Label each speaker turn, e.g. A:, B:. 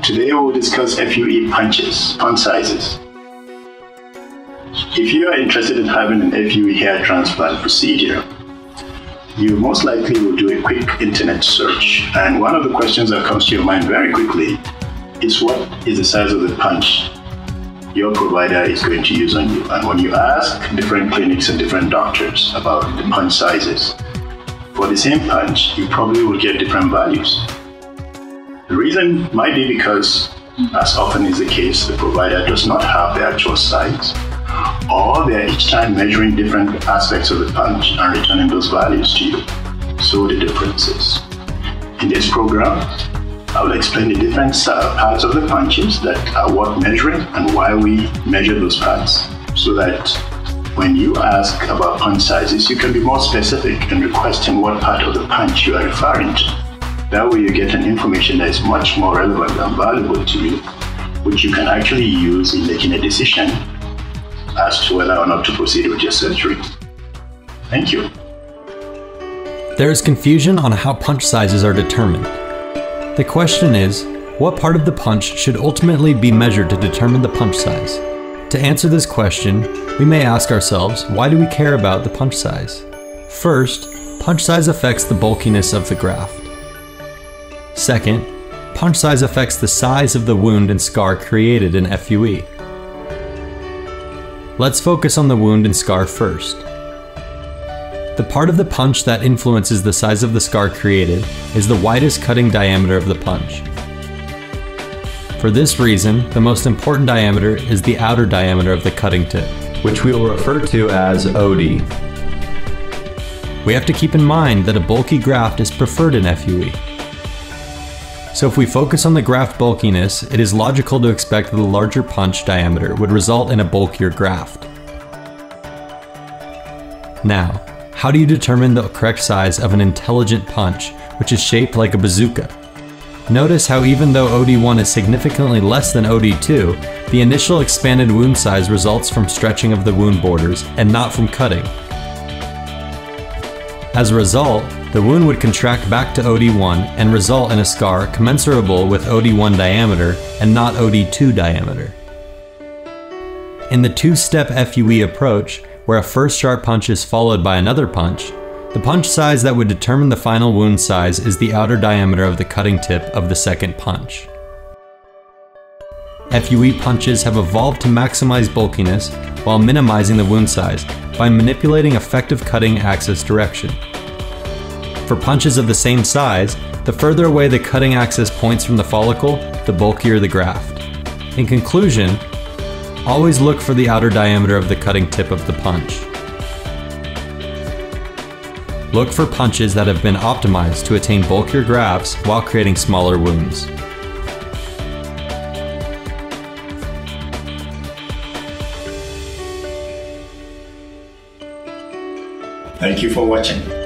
A: Today we'll discuss FUE punches, punch sizes. If you are interested in having an FUE hair transplant procedure, you most likely will do a quick internet search. And one of the questions that comes to your mind very quickly is, what is the size of the punch your provider is going to use on you? And when you ask different clinics and different doctors about the punch sizes, for the same punch, you probably will get different values. The reason might be because, as often is the case, the provider does not have the actual size, or they are each time measuring different aspects of the punch and returning those values to you. So the differences. In this program, I will explain the different parts of the punches that are worth measuring and why we measure those parts, so that when you ask about punch sizes, you can be more specific and requesting what part of the punch you are referring to. That way you get an information that is much more relevant and valuable to you, which you can actually use in making a decision as to whether or not to proceed with your surgery. Thank you.
B: There is confusion on how punch sizes are determined. The question is, what part of the punch should ultimately be measured to determine the punch size? To answer this question, we may ask ourselves, why do we care about the punch size? First, punch size affects the bulkiness of the graft. Second, punch size affects the size of the wound and scar created in FUE. Let's focus on the wound and scar first. The part of the punch that influences the size of the scar created is the widest cutting diameter of the punch. For this reason, the most important diameter is the outer diameter of the cutting tip, which we will refer to as OD. We have to keep in mind that a bulky graft is preferred in FUE. So if we focus on the graft bulkiness, it is logical to expect that the larger punch diameter would result in a bulkier graft. Now, how do you determine the correct size of an intelligent punch, which is shaped like a bazooka? Notice how even though OD1 is significantly less than OD2, the initial expanded wound size results from stretching of the wound borders and not from cutting. As a result, the wound would contract back to OD1 and result in a scar commensurable with OD1 diameter and not OD2 diameter. In the two-step FUE approach, where a first sharp punch is followed by another punch, the punch size that would determine the final wound size is the outer diameter of the cutting tip of the second punch. FUE punches have evolved to maximize bulkiness while minimizing the wound size by manipulating effective cutting axis direction. For punches of the same size, the further away the cutting axis points from the follicle, the bulkier the graft. In conclusion, always look for the outer diameter of the cutting tip of the punch. Look for punches that have been optimized to attain bulkier grafts while creating smaller wounds.
A: Thank you for watching.